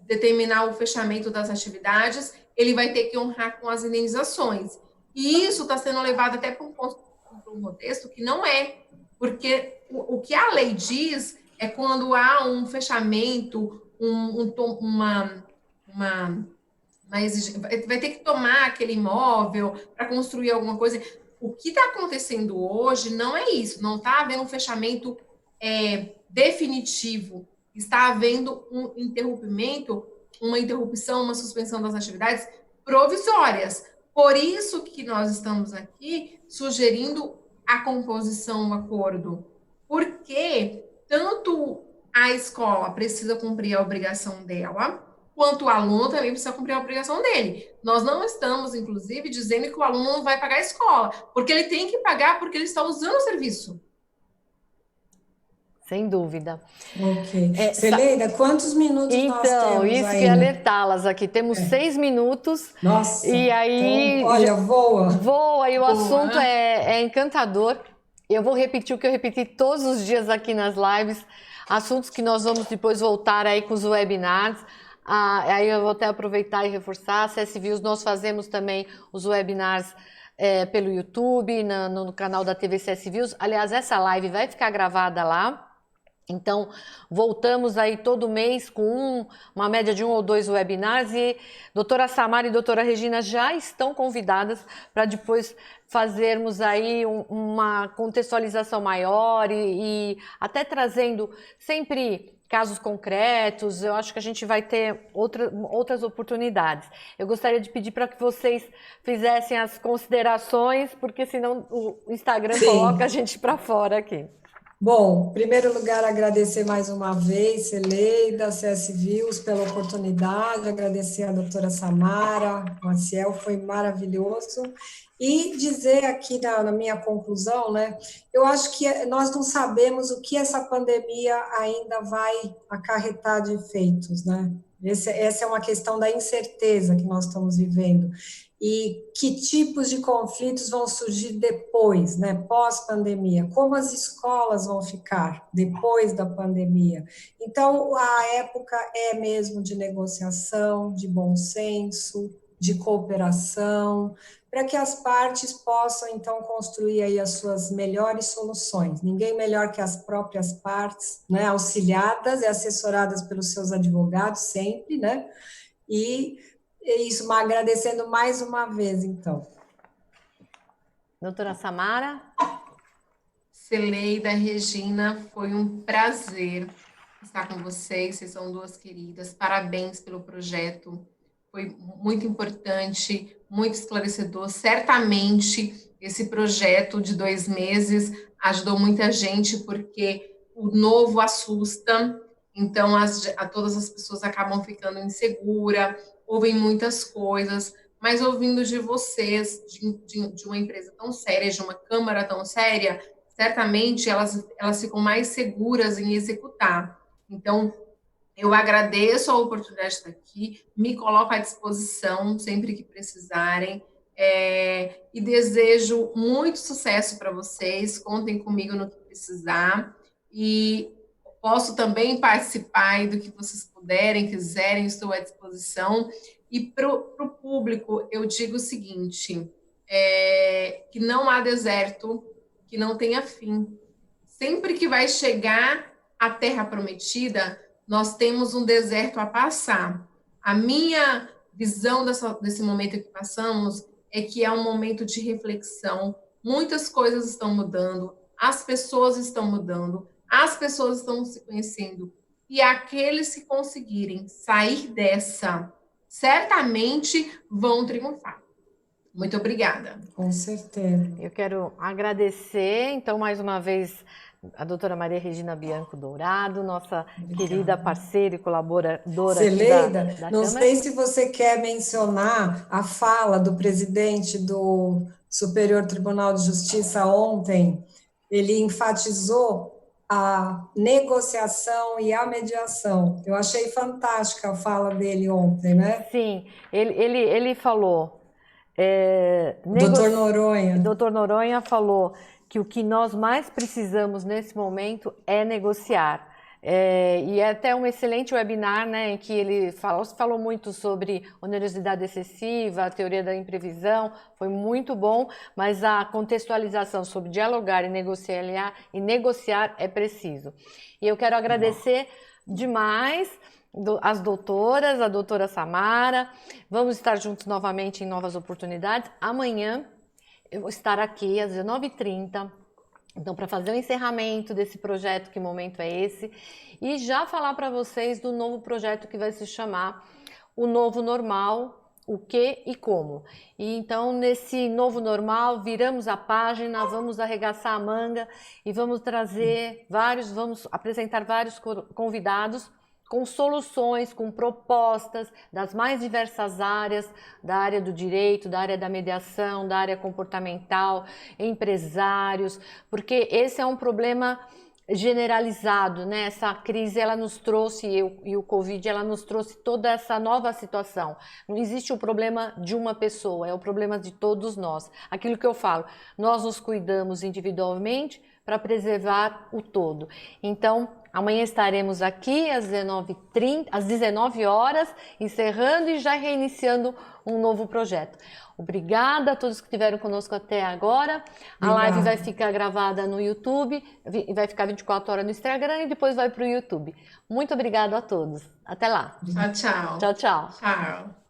determinar o fechamento das atividades, ele vai ter que honrar com as indenizações. E isso está sendo levado até para um contexto que não é, porque o que a lei diz é quando há um fechamento, vai ter que tomar aquele imóvel para construir alguma coisa. O que está acontecendo hoje não é isso, não está havendo um fechamento definitivo, está havendo um interrompimento, uma interrupção, uma suspensão das atividades provisórias. Por isso que nós estamos aqui sugerindo a composição do acordo, porque tanto a escola precisa cumprir a obrigação dela, quanto o aluno também precisa cumprir a obrigação dele. Nós não estamos, inclusive, dizendo que o aluno não vai pagar a escola, porque ele tem que pagar porque ele está usando o serviço. Sem dúvida. Ok. Celeida, quantos minutos nós temos Então, isso ainda? que é alertá-las aqui. Temos 6 minutos. Nossa, e aí, então, olha, voa. Voa, e o assunto é encantador. Eu vou repetir o que eu repeti todos os dias aqui nas lives, assuntos que nós vamos depois voltar aí com os webinars. Aí eu vou até aproveitar e reforçar. A CS Views, nós fazemos também os webinars pelo YouTube, no canal da TV CS Views. Aliás, essa live vai ficar gravada lá. Então, voltamos aí todo mês com uma média de 1 ou 2 webinars, e doutora Samara e doutora Regina já estão convidadas para depois fazermos aí uma contextualização maior e até trazendo sempre casos concretos. Eu acho que a gente vai ter outras oportunidades. Eu gostaria de pedir para que vocês fizessem as considerações, porque senão o Instagram coloca a gente para fora aqui. Bom, em primeiro lugar, agradecer mais uma vez, Celeida, CS Views, pela oportunidade, agradecer a doutora Samara, Maciel, foi maravilhoso, e dizer aqui na minha conclusão, né, eu acho que nós não sabemos o que essa pandemia ainda vai acarretar de efeitos, né? Essa é uma questão da incerteza que nós estamos vivendo. E que tipos de conflitos vão surgir depois, né, pós-pandemia? Como as escolas vão ficar depois da pandemia? Então, a época é mesmo de negociação, de bom senso, de cooperação, para que as partes possam, então, construir aí as suas melhores soluções. Ninguém melhor que as próprias partes, né, auxiliadas e assessoradas pelos seus advogados sempre, né, e isso, agradecendo mais uma vez, então. Doutora Samara? Celeida, Regina, foi um prazer estar com vocês. Vocês são duas queridas. Parabéns pelo projeto. Foi muito importante, muito esclarecedor. Certamente, esse projeto de 2 meses ajudou muita gente, porque o novo assusta, então todas as pessoas acabam ficando inseguras, ouvem muitas coisas, mas ouvindo de vocês, de uma empresa tão séria, de uma câmara tão séria, certamente elas ficam mais seguras em executar. Então, eu agradeço a oportunidade de estar aqui, me coloco à disposição sempre que precisarem, e desejo muito sucesso para vocês, contem comigo no que precisar, e posso também participar aí do que vocês puderem, quiserem, estou à disposição. E para o público, eu digo o seguinte, que não há deserto que não tenha fim. Sempre que vai chegar a Terra Prometida, nós temos um deserto a passar. A minha visão desse momento que passamos é que é um momento de reflexão. Muitas coisas estão mudando, as pessoas estão mudando, as pessoas estão se conhecendo. E aqueles que conseguirem sair dessa, certamente vão triunfar. Muito obrigada. Com certeza. Eu quero agradecer, então, mais uma vez, a doutora Maria Regina Bianco Dourado, nossa querida parceira e colaboradora Celeida, aqui da não Câmara. sei se você quer mencionar a fala do presidente do Superior Tribunal de Justiça ontem. Ele enfatizou a negociação e a mediação. Eu achei fantástica a fala dele ontem, né? Sim, ele falou... Doutor Noronha. Doutor Noronha falou que o que nós mais precisamos nesse momento é negociar. E é até um excelente webinar, né, em que ele falou muito sobre onerosidade excessiva, a teoria da imprevisão, foi muito bom, mas a contextualização sobre dialogar e negociar é preciso. E eu quero agradecer demais as doutoras, a doutora Samara, vamos estar juntos novamente em novas oportunidades. Amanhã eu vou estar aqui às 19h30, então para fazer o encerramento desse projeto, Que Momento é Esse? E já falar para vocês do novo projeto que vai se chamar O Novo Normal, o que e como. E então, nesse novo normal, viramos a página, vamos arregaçar a manga e vamos vamos apresentar vários convidados com soluções, com propostas das mais diversas áreas, da área do direito, da área da mediação, da área comportamental, empresários, porque esse é um problema generalizado, né? Essa crise ela nos trouxe, e o Covid ela nos trouxe toda essa nova situação. Não existe o problema de uma pessoa, é o problema de todos nós. Aquilo que eu falo, nós nos cuidamos individualmente para preservar o todo. Então, amanhã estaremos aqui às 19 horas, encerrando e já reiniciando um novo projeto. Obrigada a todos que estiveram conosco até agora. A live vai ficar gravada no YouTube, vai ficar 24 horas no Instagram e depois vai para o YouTube. Muito obrigada a todos. Até lá. Tchau, tchau. Tchau, tchau. Tchau.